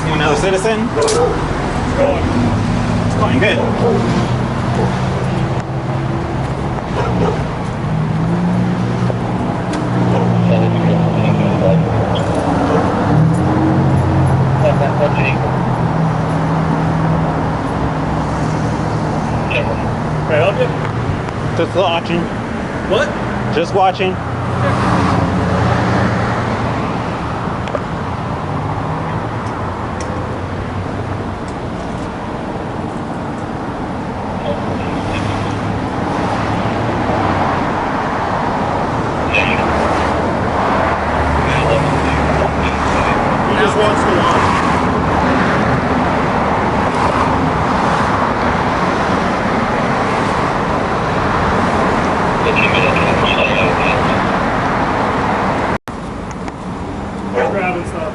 Another citizen. It's going good. Can I help you? Just watching. What? Just watching. He just wants to watch. Grabbing stuff.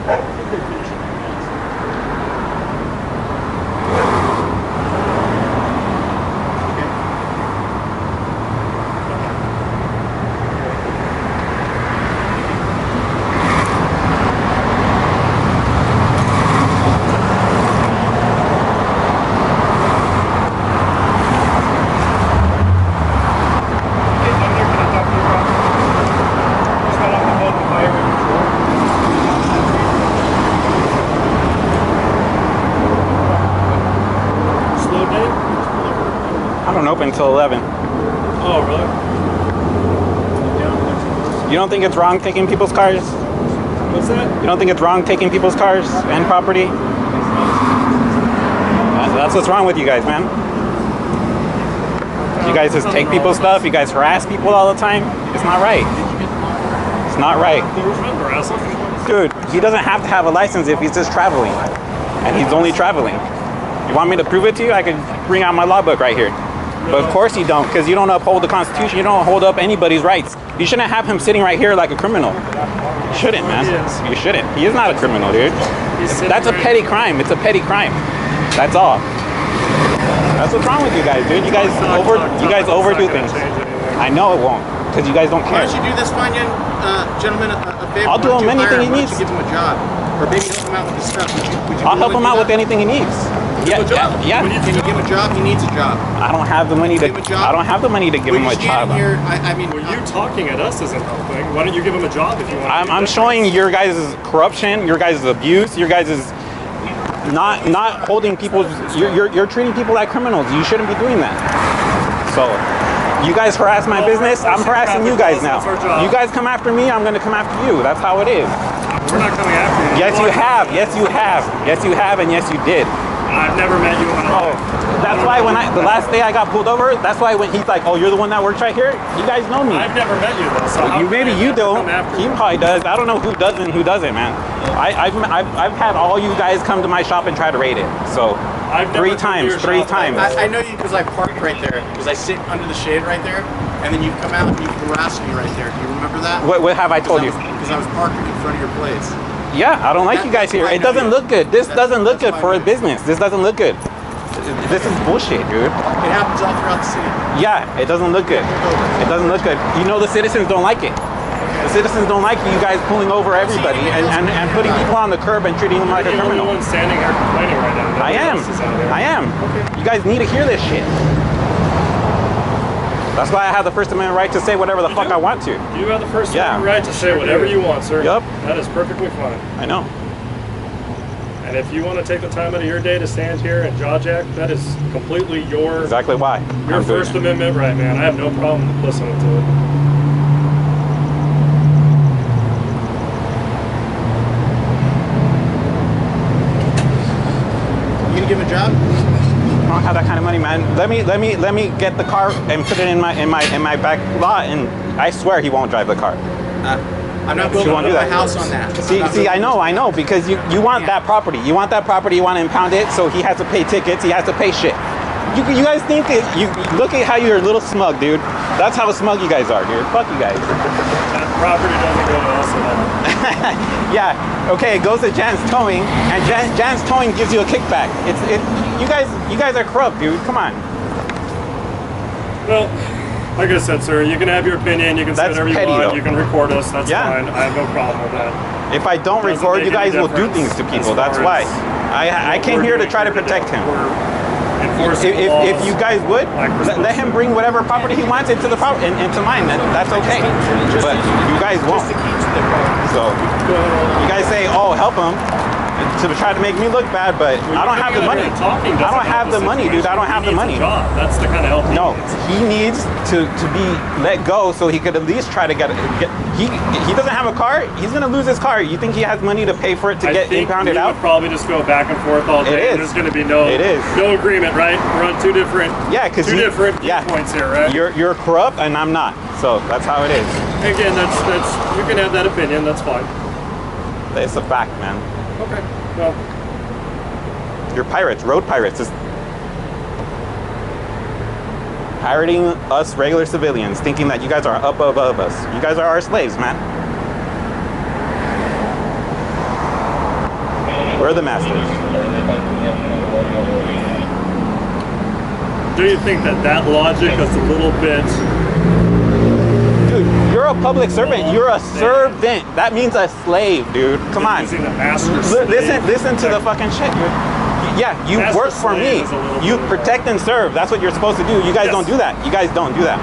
I don't open until 11. Oh, really? You don't think it's wrong taking people's cars? What's that? You don't think it's wrong taking people's cars and property? That's what's wrong with you guys, man. You guys just take people's stuff. You guys harass people all the time. It's not right. It's not right. Dude, he doesn't have to have a license if he's just traveling. And he's only traveling. You want me to prove it to you? I can bring out my law book right here. But of course you don't, because you don't uphold the Constitution. You don't hold up anybody's rights. You shouldn't have him sitting right here like a criminal. You shouldn't, man. You shouldn't. He is not a criminal, dude. That's a petty crime. It's a petty crime. That's all. That's what's wrong with you guys, dude. You guys overdo things. I know it won't, because you guys don't care. Why don't you do this fine young gentleman a favor? I'll do him anything he needs. Why don't you give him a job? Or maybe help him out with his stuff. I'll help him out with anything he needs. Yeah. Can you give him a job? He needs a job. I don't have the money to. I don't have the money to give him a job. Here, I mean, well, you talking at us isn't helping. Why don't you give him a job if you want? I'm showing your guys' corruption, your guys' abuse, your guys' not holding people. You're treating people like criminals. You shouldn't be doing that. So. You guys harass my business, I'm harassing you guys now. You guys come after me, I'm gonna come after you. That's how it is. We're not coming after you. Yes, you have. Yes, you have. Yes, you have, and yes, you did. I've never met you in my life. That's why when the last day I got pulled over, that's why when he's like, oh, you're the one that works right here? You guys know me. I've never met you though. So maybe you don't. He probably does. I don't know who does and who doesn't, man. I've had all you guys come to my shop and try to raid it. So. Three times. I know you because I parked right there. Because I sit under the shade right there, and then you come out and you harass me right there. Do you remember that? What have I told you? Because I was parking in front of your place. Yeah, I don't like you guys here. It doesn't look good. This doesn't look good for a business. This doesn't look good. This is bullshit, dude. It happens all throughout the city. Yeah, it doesn't look good. It doesn't look good. You know the citizens don't like it. The citizens don't like you guys pulling over everybody and putting people on the curb and treating them like a criminal. You're the only one standing here complaining right now. I am. Okay. You guys need to hear this shit. That's why I have the First Amendment right to say whatever the fuck I want to. You have the First Amendment right to say whatever you want, sir. Yep. That is perfectly fine. I know. And if you want to take the time out of your day to stand here and jaw jack, that is completely your... Exactly why. Your First Amendment right, man. I have no problem listening to it. Give him a job? I don't have that kind of money, man. Let me get the car and put it in my back lot, and I swear he won't drive the car. I'm not building my house on that. See, I know, because you want that property. You want that property. You want to impound it, so he has to pay tickets. He has to pay shit. You guys think that you look at how you're a little smug, dude. That's how smug you guys are, dude. Fuck you guys. That property doesn't go to us at all. Yeah. Okay, it goes to Jan's Towing, and Jan's Towing gives you a kickback. You guys are corrupt, dude. Come on. Well, Like I said, sir, you can have your opinion. You can say That's whatever you petty, want. though. You can record us. That's Yeah. fine. I have no problem with that. If I don't Doesn't record, make you guys any will do difference things to as people. That's far why. as I came what here we're to try to doing protect him. We're enforcing the If laws you guys would, like we're let him bring whatever property he wants into the into mine. That's okay. But you guys won't. Just the key to the car. So you guys say, "Oh, help him," to try to make me look bad, but I don't have the money. I don't have the money, dude. I don't have the money. That's the kind of help he No, needs. he needs to be let go so he could at least try to get he doesn't have a car. He's gonna lose his car. You think he has money to pay for it to I get think impounded we out? would probably just go back and forth all day. It is. And there's going to be no agreement, right? We're on two different different viewpoints here, right? You're corrupt and I'm not. So that's how it is. Again, that's you can have that opinion. That's fine. It's a fact, man. Okay. Well, You're pirates, road pirates. It's pirating us regular civilians, thinking that you guys are up above us. You guys are our slaves, man. We're the masters. do you think that logic is a little bit? Dude, you're a public servant. You're a servant. That means a slave, dude. Come on. Using the master Listen to the fucking shit. Yeah, you Master work for me. slave is a little You bit protect and serve. That's what you're supposed to do. You guys Yes. don't do that. You guys don't do that.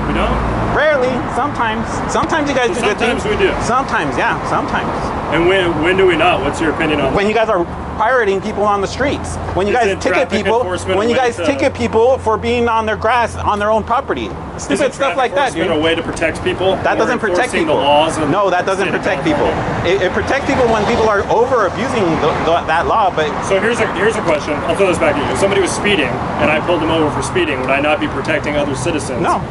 We don't. Rarely. Sometimes. Sometimes you guys do good things. Sometimes we do. Sometimes, yeah. Sometimes. And when do we not? What's your opinion on When you guys are pirating people on the streets. When you Is guys it ticket traffic people. enforcement When you a way guys to- ticket people for being on their grass on their own property. Stupid stuff like that, dude. A way to protect people. That doesn't protect people. The laws of no, that doesn't the state of protect people. California. It protects people when people are over abusing that law. But So here's a question. I'll throw this back at you. If somebody was speeding and I pulled them over for speeding, would I not be protecting other citizens? no.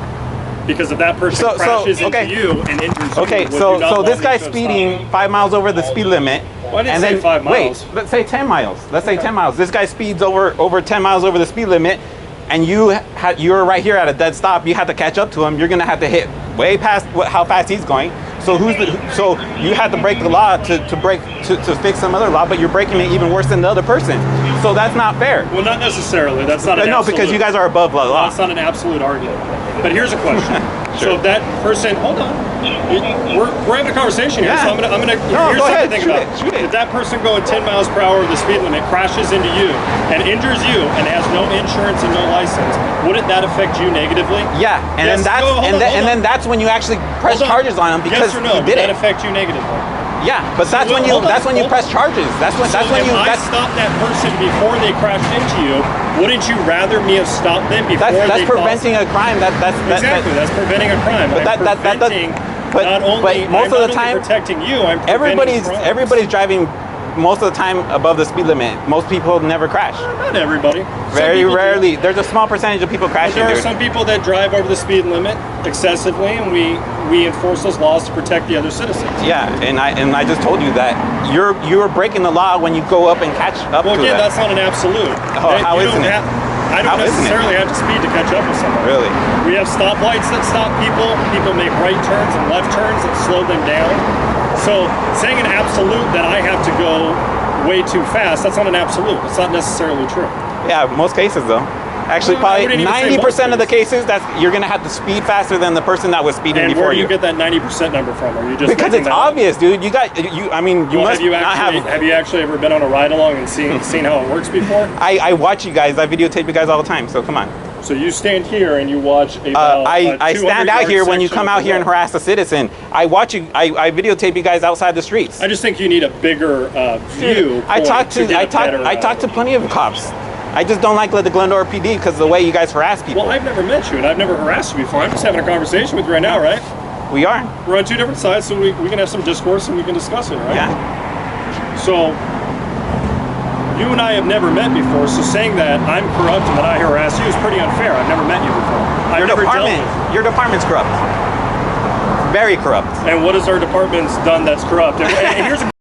Because if that person crashes into you and injures you, Okay, would you so not want this me guy's to stop speeding him? 5 miles over the speed limit. Why didn't and say then 5 miles? Wait, let's say 10 miles. Let's say 10 miles. This guy speeds over 10 miles over the speed limit, and you're right here at a dead stop. You have to catch up to him. You're gonna have to hit way past how fast he's going. So so you have to break the law to fix some other law, but you're breaking it even worse than the other person. So that's not fair. Well, not necessarily. That's not an No, absolute. because you guys are above the law. That's not an absolute argument. But here's a question. Sure. So if that person, hold on, we're having a conversation here. Yeah. So I'm gonna. No, Here's go something ahead. to think Shoot about. it. Shoot it. If that person going 10 miles per hour over the speed limit crashes into you and injures you and has no insurance and no license, wouldn't that affect you negatively? Yeah, and Yes, then hold on. then that's when you actually press Hold on. charges on him because yes or no, he did would that it. affect you negatively? Yeah, but that's when you hold on. press charges. That's when So if I stopped that person before they crashed into you, wouldn't you rather me have stopped them before that's they preventing a crime. Exactly, that's preventing a crime. But I'm preventing not only most of the time protecting you, I'm preventing crimes. everybody's driving most of the time above the speed limit. Most people never crash. Not everybody. Very rarely. There's a small percentage of people crashing. There are dude. some people that drive over the speed limit excessively, and we enforce those laws to protect the other citizens. Yeah, and I just told you that you're breaking the law when you go up and catch up Well, to again, that. that's not an absolute. Oh, how isn't it? I don't How isn't it? necessarily have to speed to catch up with someone. Really? We have stoplights that stop people. People make right turns and left turns that slow them down. So saying an absolute that I have to go way too fast, that's not an absolute. It's not necessarily true. Yeah, most cases though. Actually, Well, I probably wouldn't even say 90% of the most cases, you're gonna have to speed faster than the person that was speeding And before where do you. you get that 90% number from? Are you just Because making it's that up? obvious, dude. You Well, must not have you actually ever been on a ride along and seen how it works before? I watch you guys. I videotape you guys all the time. So come on. So you stand here and you watch a I stand out here when you come out here and harass a citizen. I watch you. I videotape you guys outside the streets. I just think you need a bigger view. I talk to plenty of cops. I just don't like the Glendora PD because of the way you guys harass people. Well, I've never met you and I've never harassed you before. I'm just having a conversation with you right now, right? We are. We're on two different sides, so we can have some discourse and we can discuss it, right? Yeah. So you and I have never met before, so saying that I'm corrupt and that I harass you is pretty unfair. I've never met you before. Your department's corrupt. Very corrupt. And what has our department's done that's corrupt? And here's a